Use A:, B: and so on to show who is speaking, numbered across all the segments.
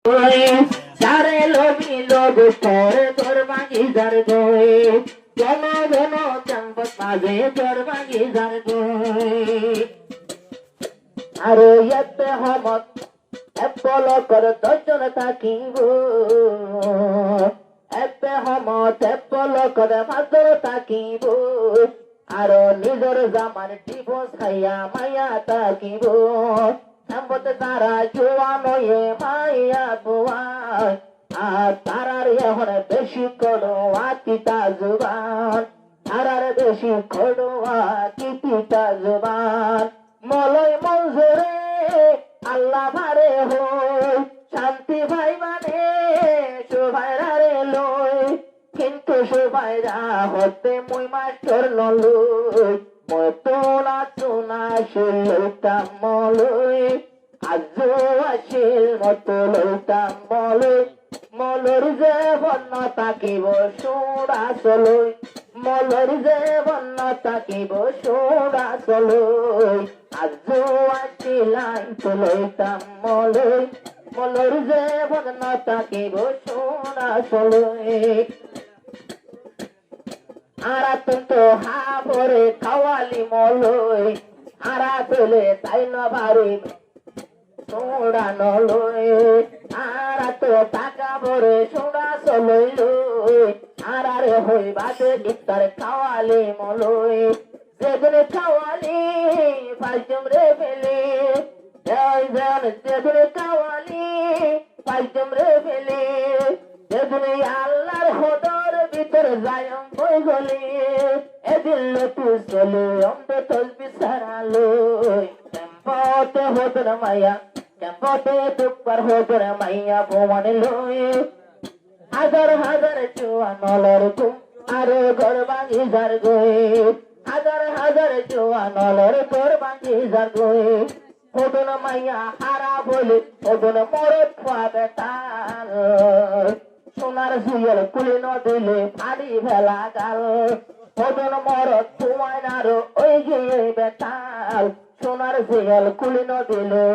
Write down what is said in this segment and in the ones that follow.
A: সারে লোভি লোভ করে তোর বাগিচার গই জন জন চাম্পত মাঝে তোর বাগিচার গই আরো এতে হমত এপল কর দর্জন থাকিব এতে হমত এপল করে মাদর থাকিব আরো নিজর জামার টিপস খাইয়া মায়া থাকিব সম্পদ তারা জোয়ানয়ে মাইয়া বুয়ায় আর তারার এখন বেশি করোয়া তিতা জুবান তারার বেশি করোয়া কি তিতা জুবান মলয় মঞ্জুরে আল্লাহ ভারে হই শান্তি ভাই মানে সুভাইরা রে লই কিন্তু সুভাইরা হতে মুই মাস্টার নলই মই তোলা চুনা শিলতাম মলই আজও আসিল মতো লইতাম মলই মলর যে বন্য তাকিব সোড়া চলই মলর যে বন্য তাকিব সোড়া চলই আজও আসিলাই তো লইতাম মলই মলর যে বন্য তাকিব সোড়া চলই আরা তো হাবরে খাওয়ালি মলই আরা পেলে তাই না বাড়ি সোড়া নলই আরা তো টাকা ভরে সোড়া চলইল আরারে হই বাদে ইফতার খাওয়ালি মলই যেদিন খাওয়ালি পাঁচজন রে ফেলে যেদিন খাওয়ালি পাঁচজন রে ফেলে যেদিন আল্লাহর হদর ভিতর যায়ম বই গলি এদিন লটু চলে অন্ত তসবি সারালো টেম্পতে হদর মাইয়া টেম্পতে দুঃখর হদর মাইয়া ভুবনে লই হাজার হাজার চুয়া নলর ঘুম আরো ঘর ভাঙি যার গই হাজার হাজার চুয়া নলর ঘর ভাঙি যার গই হদর মাইয়া হারা বলে হদর মরদ খাবে তার সোনার সুয়েল কুলি নদিলে ফাড়ি ভেলা গাল হদন মরদ তোমায় নারো ওই গিয়ে বেতাল সোনার সুয়েল কুলি নদিলে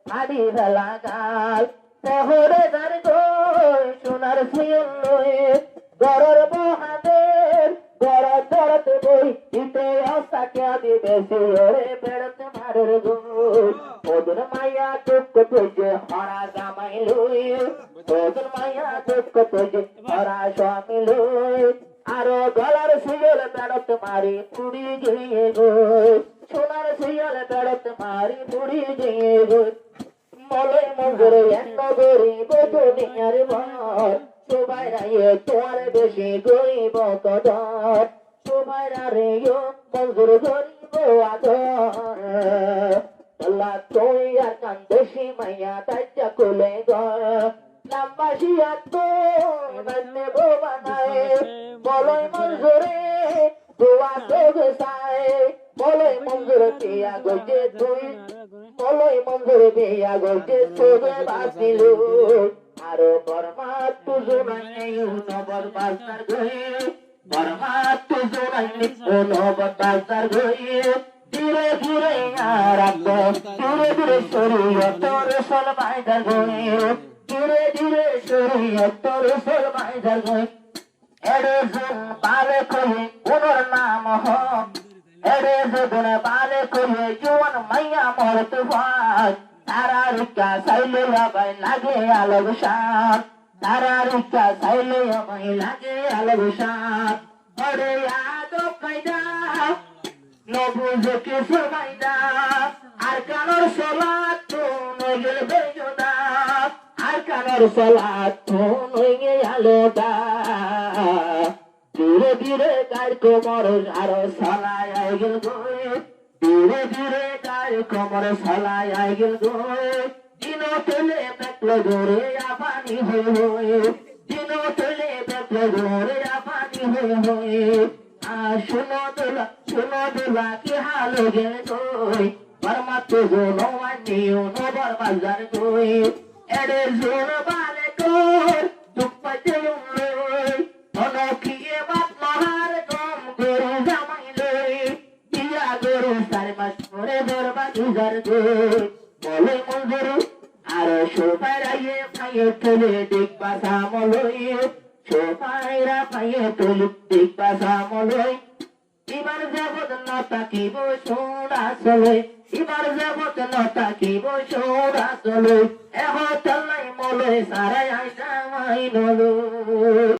A: ফাড়ি ভেলা গাল শহরে যার গই সোনার সুয়েল লই গরর বহাদের গড় দরতে বই ইতে অসাকিয়া দিবে সিওরে বেড়তে মারের গই হদন মাইয়া দুঃখ তুজে হরা জামাই লই হদন মাইয়া দুঃখ তুজে হরা স্বামী লই আরো গলার সুয়েল বেড়তে মারি পুড়ি গিয়ে গই সোনার সুয়েল বেড়তে মারি পুড়ি গিয়ে গই মলয় মঞ্জুরে এন্ন গরিব দুনিয়ার ভর সুভাইরা তোমার বেশি গরিব কদর সুভাইরা রে মঞ্জুর গরিব আদর আল্লাহ তুই আর কান্দেশি মাইয়া তাজ্জা কুলে ঘর নামবাসি আত্মে বানায় মলয় মঞ্জুরে দোয়া গোসায় মলয় মঞ্জুরে পিয়া গজে তুই মলয় মঞ্জুরে পিয়া গজে তোরে বাসিল আরো বর্মা তুজো নাই নবর বাজার গই বর্মা তুজো নাই নবর বাজার গই ধীরে ধীরে আরাম ধীরে ধীরে শরীর তোর সল বাইদার গই ধীরে ধীরে শরীর তোর সল বাইদার গই এড়ে জন পালে কই ওনর নাম হ এড়ে জন পালে কই জোয়ান মাইয়া মরত ভাই তারা রিকা সাইলে বাই লাগে আলগ শান তারা রিকা সাইলে বাই লাগে আলগ শান ওরে আদো কায়দা নবুজ কে সমাইদা আর কানর সালাত তো নইল বেজদা আর কানর সালাত তো নইগে আলোদা ধীরে ধীরে কার কোমর আর সালায় আইগল গই ধীরে ধীরে কার কোমর সালায় আইগল গই দিনো তেলে পেটল ধরে আপানি হই হই দিনো তেলে পেটল ধরে আপানি হই হই শুনো দোলা কি হাল গে গই বর্মা তো জোনো আনিও নবর বাজার গই এড়ে জোর বালে কর দুপতে লই অনখিয়ে বাত মহার কম গরু জামাই লই দিয়া গরু সারে মাস করে বরবা দুজার গই বলে মঞ্জুর আর শোভারাইয়ে ভাই পাইয়ে তুলে দেখবা সামলই সবাইরা পাইয়ে তুলে দেখবা সামলই এবার যাবত না তাকিব সোনা চলে এবার যাবত না তাকিব সোনা চলে এখন চালাই মলে সারাই আইসা মাই নলো